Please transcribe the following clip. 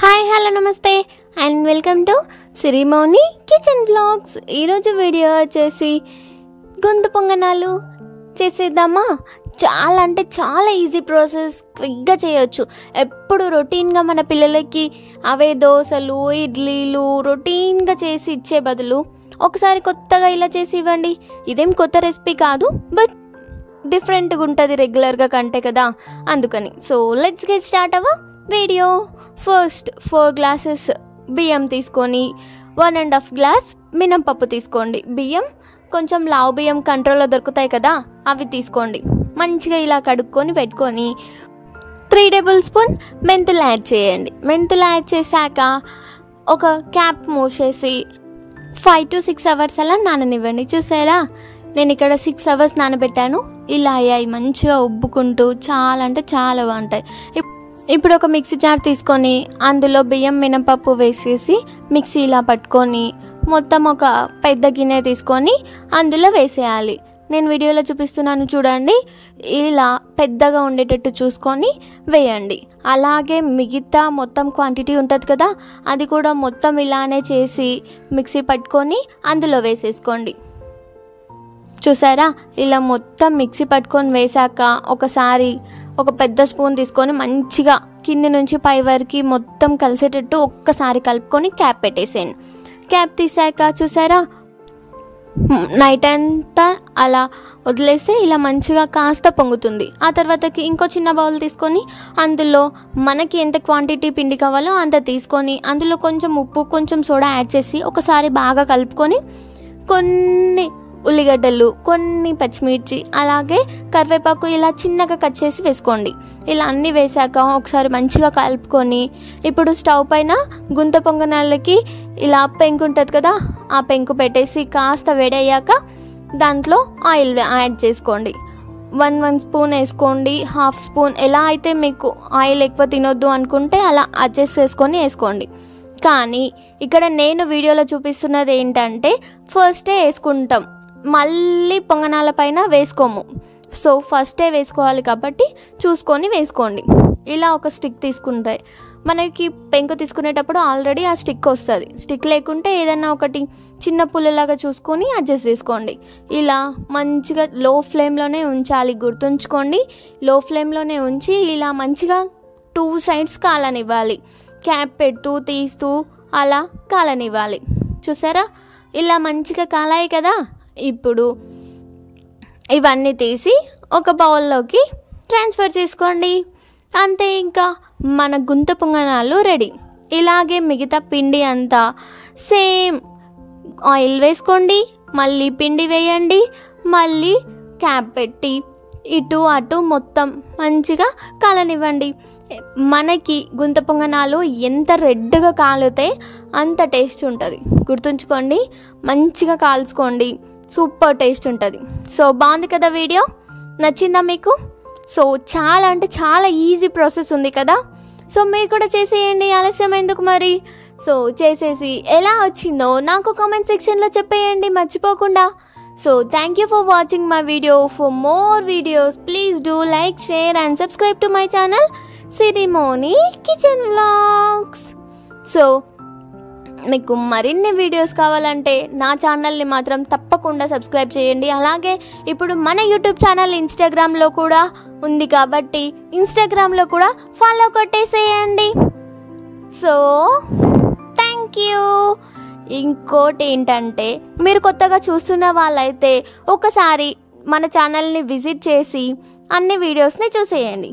Hi hello namaste and welcome to Sirimouni kitchen blogs. ఈరోజు video వచ్చేసి గొంతు పొంగనాలు చేసేద్దామా. చాలా అంటే చాలా ఈజీ ప్రాసెస్, క్విక్గా చేయొచ్చు. ఎప్పుడు రొటీన్గా మన పిల్లలకి అవే దోశలు ఇడ్లీలు రొటీన్గా చేసి ఇచ్చే బదులు ఒకసారి కొత్తగా ఇలా చేసి ఇవ్వండి. ఇదేం కొత్త రెసిపీ కాదు, బట్ డిఫరెంట్గా ఉంటుంది రెగ్యులర్గా కంటే కదా, అందుకని. సో లెట్స్ గెట్ స్టార్ట్ అవ్వ వీడియో. ఫస్ట్ 4 గ్లాసెస్ బియ్యం తీసుకొని 1.5 గ్లాస్ మినపప్పు తీసుకోండి. బియ్యం కొంచెం లావు బియ్యం కంట్రోల్లో దొరుకుతాయి కదా, అవి తీసుకోండి. మంచిగా ఇలా కడుక్కొని పెట్టుకొని 3 టేబుల్ స్పూన్ మెంతులు యాడ్ చేయండి. మెంతులు యాడ్ చేశాక ఒక క్యాప్ మూసేసి 5 to 6 అవర్స్ అలా నాననివ్వండి. చూసారా, నేను ఇక్కడ 6 అవర్స్ నానబెట్టాను. ఇలా అయ్యాయి మంచిగా ఉబ్బుకుంటూ, చాలా అంటే చాలా బాగుంటాయి. ఇప్పుడు ఒక మిక్సీ జార్ తీసుకొని అందులో బియ్యం మినపప్పు వేసేసి మిక్సీ ఇలా పట్టుకొని మొత్తం ఒక పెద్ద గిన్నె తీసుకొని అందులో వేసేయాలి. నేను వీడియోలో చూపిస్తున్నాను చూడండి, ఇలా పెద్దగా ఉండేటట్టు చూసుకొని వేయండి. అలాగే మిగతా మొత్తం క్వాంటిటీ ఉంటుంది కదా, అది కూడా మొత్తం ఇలానే చేసి మిక్సీ పట్టుకొని అందులో వేసేసుకోండి. చూసారా, ఇలా మొత్తం మిక్సీ పట్టుకొని వేసాక ఒకసారి ఒక పెద్ద స్పూన్ తీసుకొని మంచిగా కింది నుంచి పై వరకు మొత్తం కలిసేటట్టు ఒక్కసారి కలుపుకొని క్యాప్ పెట్టేసేయండి. క్యాప్ తీసాక చూసారా, నైట్ అంతా అలా వదిలేస్తే ఇలా మంచిగా కాస్త పొంగుతుంది. ఆ తర్వాతకి ఇంకో చిన్న బౌల్ తీసుకొని అందులో మనకి ఎంత క్వాంటిటీ పిండి కావాలో అంత తీసుకొని అందులో కొంచెం ఉప్పు కొంచెం సోడా యాడ్ చేసి ఒకసారి బాగా కలుపుకొని కొన్ని ఉల్లిగడ్డలు కొన్ని పచ్చిమిర్చి అలాగే కరివేపాకు ఇలా చిన్నగా కట్ చేసి వేసుకోండి. ఇలా అన్నీ వేసాక ఒకసారి మంచిగా కలుపుకొని ఇప్పుడు స్టవ్ పైన గుంత పొంగనాలకి ఇలా పెంకు ఉంటుంది కదా, ఆ పెంకు పెట్టేసి కాస్త వేడయ్యాక దాంట్లో ఆయిల్ యాడ్ చేసుకోండి. 1 స్పూన్ వేసుకోండి, 1/2 స్పూన్, ఎలా అయితే మీకు ఆయిల్ ఎక్కువ తినొద్దు అనుకుంటే అలా అడ్జస్ట్ చేసుకొని వేసుకోండి. కానీ ఇక్కడ నేను వీడియోలో చూపిస్తున్నది ఏంటంటే ఫస్టే వేసుకుంటాం, మళ్ళీ పొంగనాల పైన వేసుకోము. సో ఫస్టే వేసుకోవాలి కాబట్టి చూసుకొని వేసుకోండి. ఇలా ఒక స్టిక్ తీసుకుంటాయి, మనకి పెంకు తీసుకునేటప్పుడు ఆల్రెడీ ఆ స్టిక్ వస్తుంది. స్టిక్ లేకుంటే ఏదైనా ఒకటి చిన్న పుల్లలాగా చూసుకొని అడ్జస్ట్ చేసుకోండి. ఇలా మంచిగా లో ఫ్లేమ్లోనే ఉంచాలి, గుర్తుంచుకోండి. లో ఫ్లేమ్లోనే ఉంచి ఇలా మంచిగా 2 సైడ్స్ కాలనివ్వాలి. క్యాప్ పెడుతూ తీస్తూ అలా కాలనివ్వాలి. చూసారా, ఇలా మంచిగా కాలాయి కదా. ఇప్పుడు ఇవన్నీ తీసి ఒక బౌల్లోకి ట్రాన్స్ఫర్ చేసుకోండి. అంతే, ఇంకా మన గుంత పొంగనాలు రెడీ. ఇలాగే మిగతా పిండి అంతా సేమ్ ఆయిల్ వేసుకోండి, మళ్ళీ పిండి వేయండి, మళ్ళీ క్యాప్ పెట్టి ఇటు అటు మొత్తం మంచిగా కాలనివ్వండి. మనకి గుంత పొంగనాలు ఎంత రెడ్గా కాలితే అంత టేస్ట్ ఉంటుంది, గుర్తుంచుకోండి. మంచిగా కాల్చుకోండి, సూపర్ టేస్ట్ ఉంటుంది. సో బాగుంది కదా, వీడియో నచ్చిందా మీకు? సో చాలా అంటే చాలా ఈజీ ప్రాసెస్ ఉంది కదా. సో మీరు కూడా చేసేయండి, ఆలస్యం ఎందుకు మరి. సో చేసేసి ఎలా వచ్చిందో నాకు కామెంట్ సెక్షన్లో చెప్పేయండి మర్చిపోకుండా. So thank you for watching my video. For more videos please do like, share and subscribe to my channel Sirimoni Kitchen Vlogs. So మీకు మరిన్ని వీడియోస్ కావాలంటే నా ఛానల్ని మాత్రం తప్పకుండా సబ్స్క్రైబ్ చేయండి. అలాగే ఇప్పుడు మన యూట్యూబ్ ఛానల్ ఇన్స్టాగ్రామ్లో కూడా ఉంది కాబట్టి ఇన్స్టాగ్రామ్లో కూడా ఫాలో కొట్టేసేయండి. So thank you. ఇంకోటి ఏంటంటే, మీరు కొత్తగా చూస్తున్న వాళ్ళైతే ఒకసారి మన ఛానల్ని విజిట్ చేసి అన్ని వీడియోస్ని చూసేయండి.